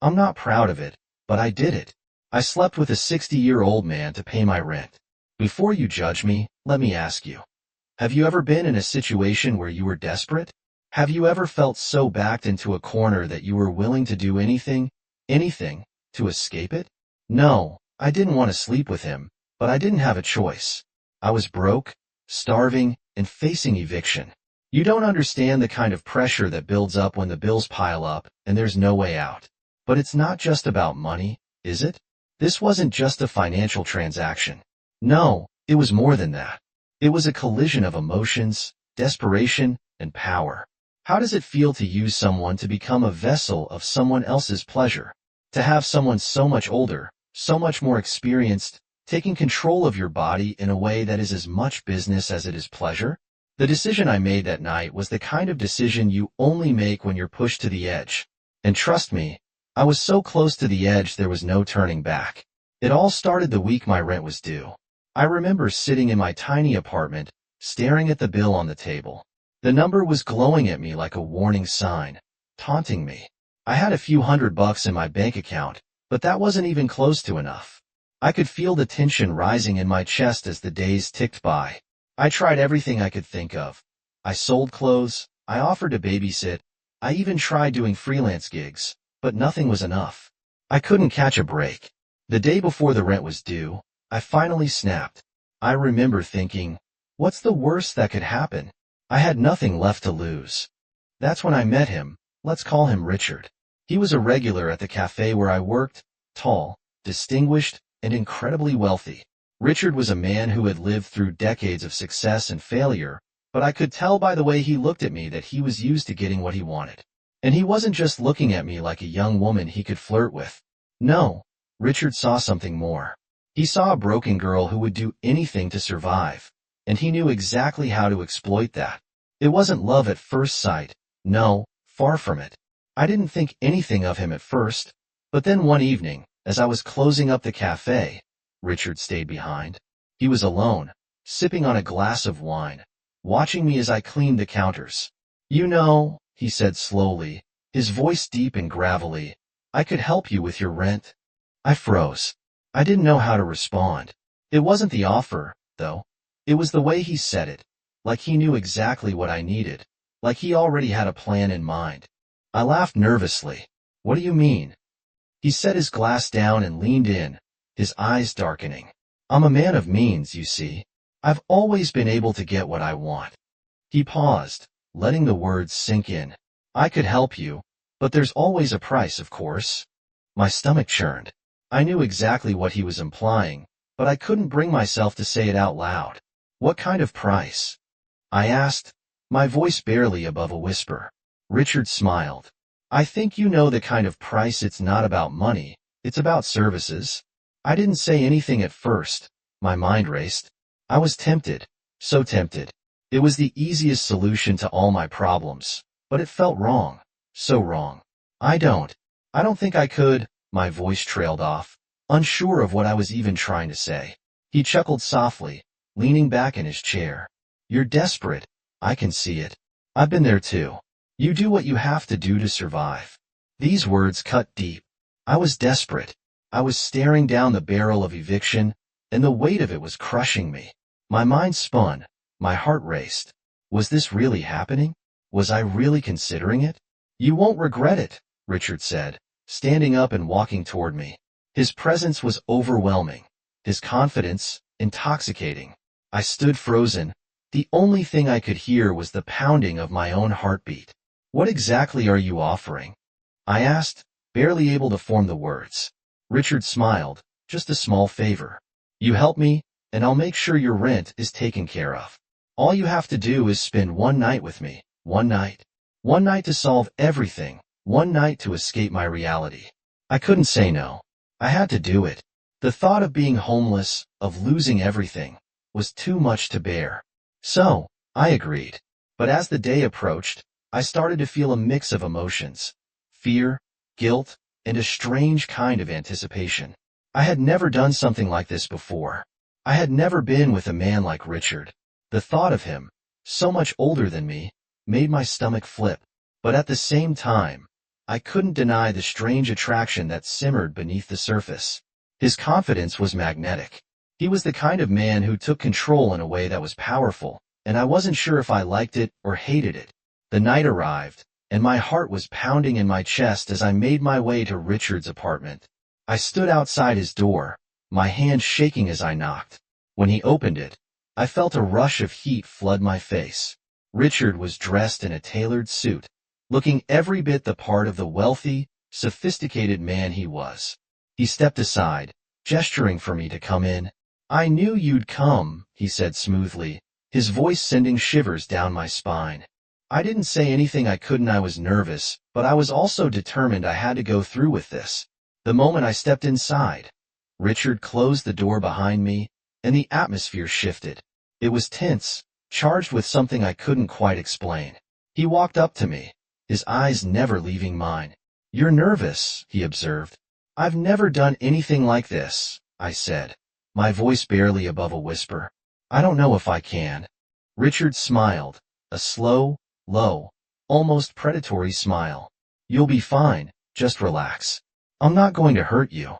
I'm not proud of it, but I did it. I slept with a 60-year-old man to pay my rent. Before you judge me, let me ask you. Have you ever been in a situation where you were desperate? Have you ever felt so backed into a corner that you were willing to do anything, to escape it? No, I didn't want to sleep with him, but I didn't have a choice. I was broke, starving, and facing eviction. You don't understand the kind of pressure that builds up when the bills pile up and there's no way out. But it's not just about money, is it? This wasn't just a financial transaction. No, it was more than that. It was a collision of emotions, desperation, and power. How does it feel to use someone to become a vessel of someone else's pleasure? To have someone so much older, so much more experienced, taking control of your body in a way that is as much business as it is pleasure? The decision I made that night was the kind of decision you only make when you're pushed to the edge. And trust me, I was so close to the edge there was no turning back. It all started the week my rent was due. I remember sitting in my tiny apartment, staring at the bill on the table. The number was glowing at me like a warning sign, taunting me. I had a few $100 in my bank account, but that wasn't even close to enough. I could feel the tension rising in my chest as the days ticked by. I tried everything I could think of. I sold clothes, I offered to babysit, I even tried doing freelance gigs, but nothing was enough. I couldn't catch a break. The day before the rent was due, I finally snapped. I remember thinking, what's the worst that could happen? I had nothing left to lose. That's when I met him. Let's call him Richard. He was a regular at the cafe where I worked, tall, distinguished, and incredibly wealthy. Richard was a man who had lived through decades of success and failure, but I could tell by the way he looked at me that he was used to getting what he wanted. And he wasn't just looking at me like a young woman he could flirt with. No, Richard saw something more. He saw a broken girl who would do anything to survive, and he knew exactly how to exploit that. It wasn't love at first sight. No, far from it. I didn't think anything of him at first, but then one evening, as I was closing up the cafe, Richard stayed behind. He was alone, sipping on a glass of wine, watching me as I cleaned the counters. You know, he said slowly, his voice deep and gravelly, I could help you with your rent. I froze. I didn't know how to respond. It wasn't the offer, though. It was the way he said it, like he knew exactly what I needed, like he already had a plan in mind. I laughed nervously. What do you mean? He set his glass down and leaned in, his eyes darkening. I'm a man of means, you see. I've always been able to get what I want. He paused, letting the words sink in. I could help you, but there's always a price, of course. My stomach churned. I knew exactly what he was implying, but I couldn't bring myself to say it out loud. What kind of price? I asked, my voice barely above a whisper. Richard smiled. I think you know the kind of price. It's not about money, it's about services. I didn't say anything at first. My mind raced. I was tempted, so tempted. It was the easiest solution to all my problems, but it felt wrong, so wrong. I don't think I could. My voice trailed off, unsure of what I was even trying to say. He chuckled softly, leaning back in his chair. You're desperate. I can see it. I've been there too. You do what you have to do to survive. These words cut deep. I was desperate. I was staring down the barrel of eviction, and the weight of it was crushing me. My mind spun. My heart raced. Was this really happening? Was I really considering it? You won't regret it, Richard said, standing up and walking toward me. His presence was overwhelming. His confidence, intoxicating. I stood frozen. The only thing I could hear was the pounding of my own heartbeat. What exactly are you offering? I asked, barely able to form the words. Richard smiled. Just a small favor. You help me, and I'll make sure your rent is taken care of. All you have to do is spend one night with me. One night. One night to solve everything. One night to escape my reality. I couldn't say no. I had to do it. The thought of being homeless, of losing everything, was too much to bear. So, I agreed. But as the day approached, I started to feel a mix of emotions. Fear, guilt, and a strange kind of anticipation. I had never done something like this before. I had never been with a man like Richard. The thought of him, so much older than me, made my stomach flip. But at the same time, I couldn't deny the strange attraction that simmered beneath the surface. His confidence was magnetic. He was the kind of man who took control in a way that was powerful, and I wasn't sure if I liked it or hated it. The night arrived, and my heart was pounding in my chest as I made my way to Richard's apartment. I stood outside his door, my hand shaking as I knocked. When he opened it, I felt a rush of heat flood my face. Richard was dressed in a tailored suit, looking every bit the part of the wealthy, sophisticated man he was. He stepped aside, gesturing for me to come in. "I knew you'd come," he said smoothly, his voice sending shivers down my spine. I didn't say anything I couldn't. I was nervous, but I was also determined I had to go through with this. The moment I stepped inside, Richard closed the door behind me, and the atmosphere shifted. It was tense, charged with something I couldn't quite explain. He walked up to me, his eyes never leaving mine. "You're nervous," he observed. "I've never done anything like this," I said, my voice barely above a whisper. "I don't know if I can." Richard smiled, a slow, low, almost predatory smile. "You'll be fine, just relax. I'm not going to hurt you."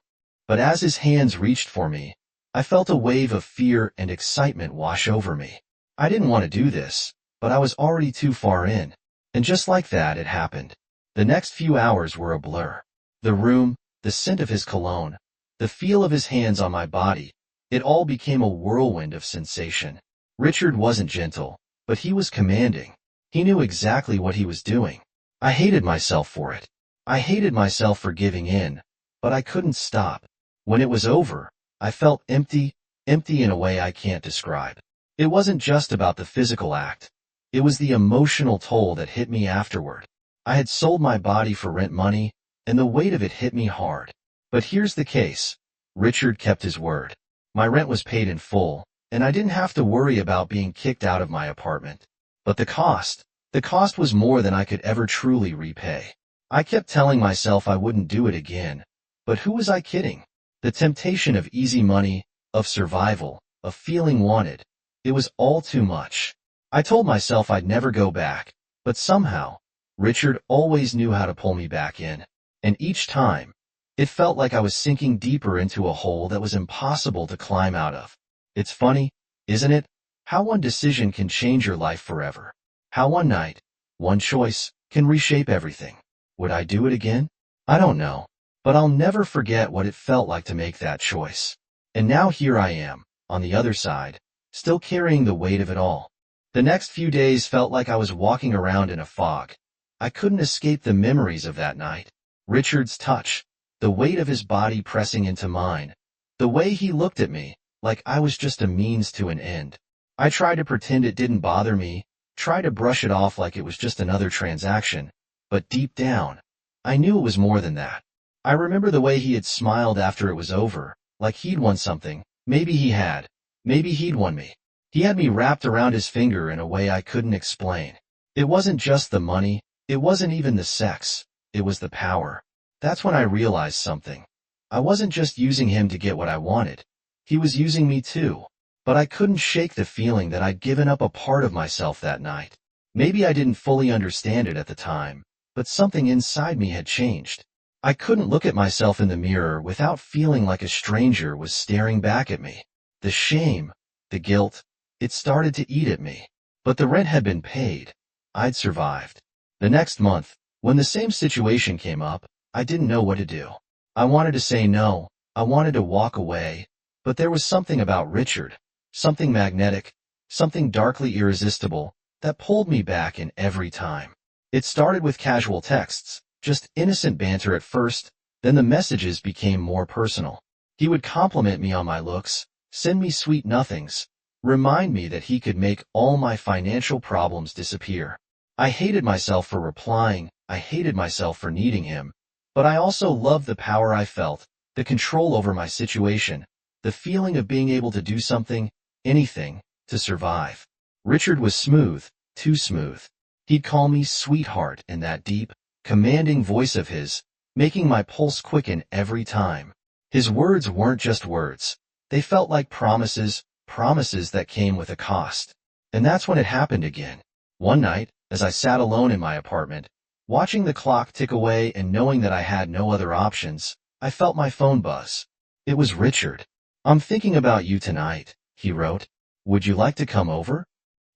But as his hands reached for me, I felt a wave of fear and excitement wash over me. I didn't want to do this, but I was already too far in. And just like that, it happened. The next few hours were a blur. The room, the scent of his cologne, the feel of his hands on my body, it all became a whirlwind of sensation. Richard wasn't gentle, but he was commanding. He knew exactly what he was doing. I hated myself for it. I hated myself for giving in, but I couldn't stop. When it was over, I felt empty in a way I can't describe. It wasn't just about the physical act. It was the emotional toll that hit me afterward. I had sold my body for rent money, and the weight of it hit me hard. But here's the case. Richard kept his word. My rent was paid in full, and I didn't have to worry about being kicked out of my apartment. But the cost was more than I could ever truly repay. I kept telling myself I wouldn't do it again. But who was I kidding? The temptation of easy money, of survival, of feeling wanted, it was all too much. I told myself I'd never go back, but somehow, Richard always knew how to pull me back in. And each time, it felt like I was sinking deeper into a hole that was impossible to climb out of. It's funny, isn't it? How one decision can change your life forever. How one night, one choice, can reshape everything. Would I do it again? I don't know. But I'll never forget what it felt like to make that choice. And now here I am, on the other side, still carrying the weight of it all. The next few days felt like I was walking around in a fog. I couldn't escape the memories of that night. Richard's touch, the weight of his body pressing into mine, the way he looked at me, like I was just a means to an end. I tried to pretend it didn't bother me, tried to brush it off like it was just another transaction, but deep down, I knew it was more than that. I remember the way he had smiled after it was over, like he'd won something. Maybe he had. Maybe he'd won me. He had me wrapped around his finger in a way I couldn't explain. It wasn't just the money, it wasn't even the sex, it was the power. That's when I realized something. I wasn't just using him to get what I wanted. He was using me too. But I couldn't shake the feeling that I'd given up a part of myself that night. Maybe I didn't fully understand it at the time, but something inside me had changed. I couldn't look at myself in the mirror without feeling like a stranger was staring back at me. The shame, the guilt, it started to eat at me. But the rent had been paid. I'd survived. The next month, when the same situation came up, I didn't know what to do. I wanted to say no, I wanted to walk away, but there was something about Richard, something magnetic, something darkly irresistible, that pulled me back in every time. It started with casual texts, just innocent banter at first, then the messages became more personal. He would compliment me on my looks, send me sweet nothings, remind me that he could make all my financial problems disappear. I hated myself for replying, I hated myself for needing him, but I also loved the power I felt, the control over my situation, the feeling of being able to do something, anything, to survive. Richard was smooth, too smooth. He'd call me sweetheart in that deep, commanding voice of his, making my pulse quicken every time. His words weren't just words. They felt like promises, promises that came with a cost. And that's when it happened again. One night, as I sat alone in my apartment, Watching the clock tick away and knowing that I had no other options, I felt my phone buzz. It was Richard. "I'm thinking about you tonight," he wrote. "Would you like to come over?"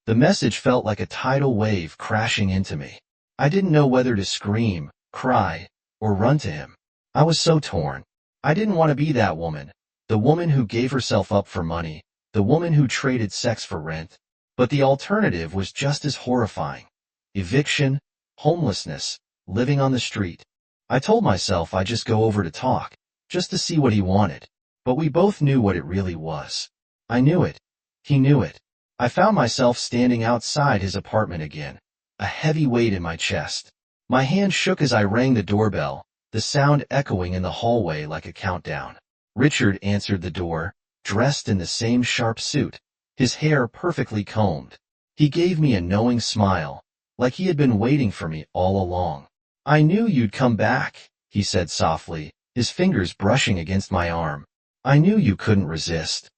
The message felt like a tidal wave crashing into me. I didn't know whether to scream, cry, or run to him. I was so torn. I didn't want to be that woman, the woman who gave herself up for money, the woman who traded sex for rent. But the alternative was just as horrifying. Eviction, homelessness, living on the street. I told myself I'd just go over to talk, just to see what he wanted. But we both knew what it really was. I knew it. He knew it. I found myself standing outside his apartment again, a heavy weight in my chest. My hand shook as I rang the doorbell, the sound echoing in the hallway like a countdown. Richard answered the door, dressed in the same sharp suit, his hair perfectly combed. He gave me a knowing smile, like he had been waiting for me all along. "I knew you'd come back," he said softly, his fingers brushing against my arm. "I knew you couldn't resist."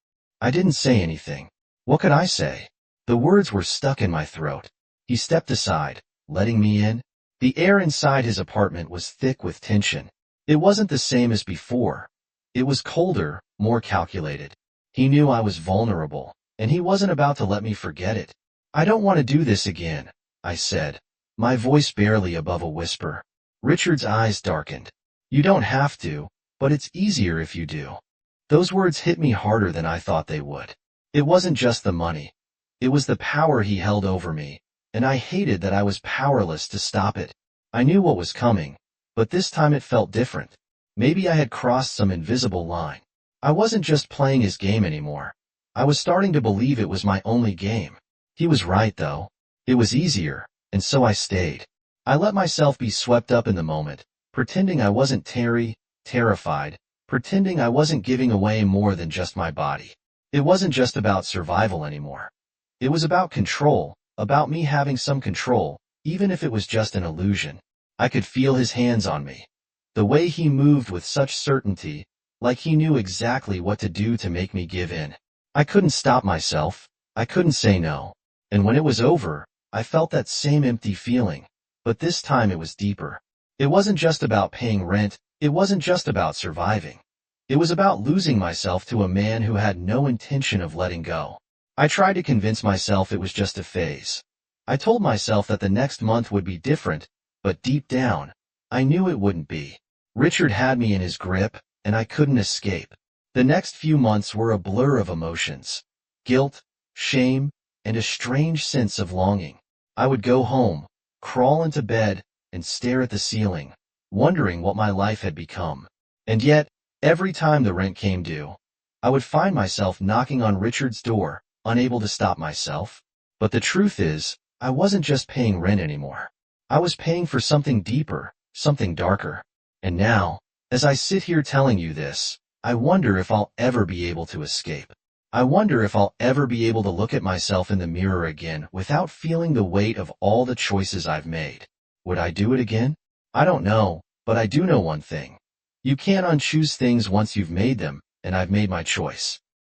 I didn't say anything. What could I say? The words were stuck in my throat. He stepped aside, letting me in. The air inside his apartment was thick with tension. It wasn't the same as before. It was colder, more calculated. He knew I was vulnerable, and he wasn't about to let me forget it. "I don't want to do this again," I said, my voice barely above a whisper. Richard's eyes darkened. "You don't have to, but it's easier if you do." Those words hit me harder than I thought they would. It wasn't just the money. It was the power he held over me, and I hated that I was powerless to stop it. I knew what was coming, but this time it felt different. Maybe I had crossed some invisible line. I wasn't just playing his game anymore. I was starting to believe it was my only game. He was right, though. It was easier, and so I stayed. I let myself be swept up in the moment, pretending I wasn't terrified, pretending I wasn't giving away more than just my body. It wasn't just about survival anymore. It was about control, about me having some control, even if it was just an illusion. I could feel his hands on me. The way he moved with such certainty, like he knew exactly what to do to make me give in. I couldn't stop myself. I couldn't say no. And when it was over, I felt that same empty feeling. But this time it was deeper. It wasn't just about paying rent. It wasn't just about surviving. It was about losing myself to a man who had no intention of letting go. I tried to convince myself it was just a phase. I told myself that the next month would be different, but deep down, I knew it wouldn't be. Richard had me in his grip, and I couldn't escape. The next few months were a blur of emotions. Guilt, shame, and a strange sense of longing. I would go home, crawl into bed, and stare at the ceiling, wondering what my life had become. And yet, every time the rent came due, I would find myself knocking on Richard's door, unable to stop myself. But the truth is, I wasn't just paying rent anymore. I was paying for something deeper, something darker. And now, as I sit here telling you this, I wonder if I'll ever be able to escape. I wonder if I'll ever be able to look at myself in the mirror again without feeling the weight of all the choices I've made. Would I do it again? I don't know, but I do know one thing. You can't unchoose things once you've made them, and I've made my choice.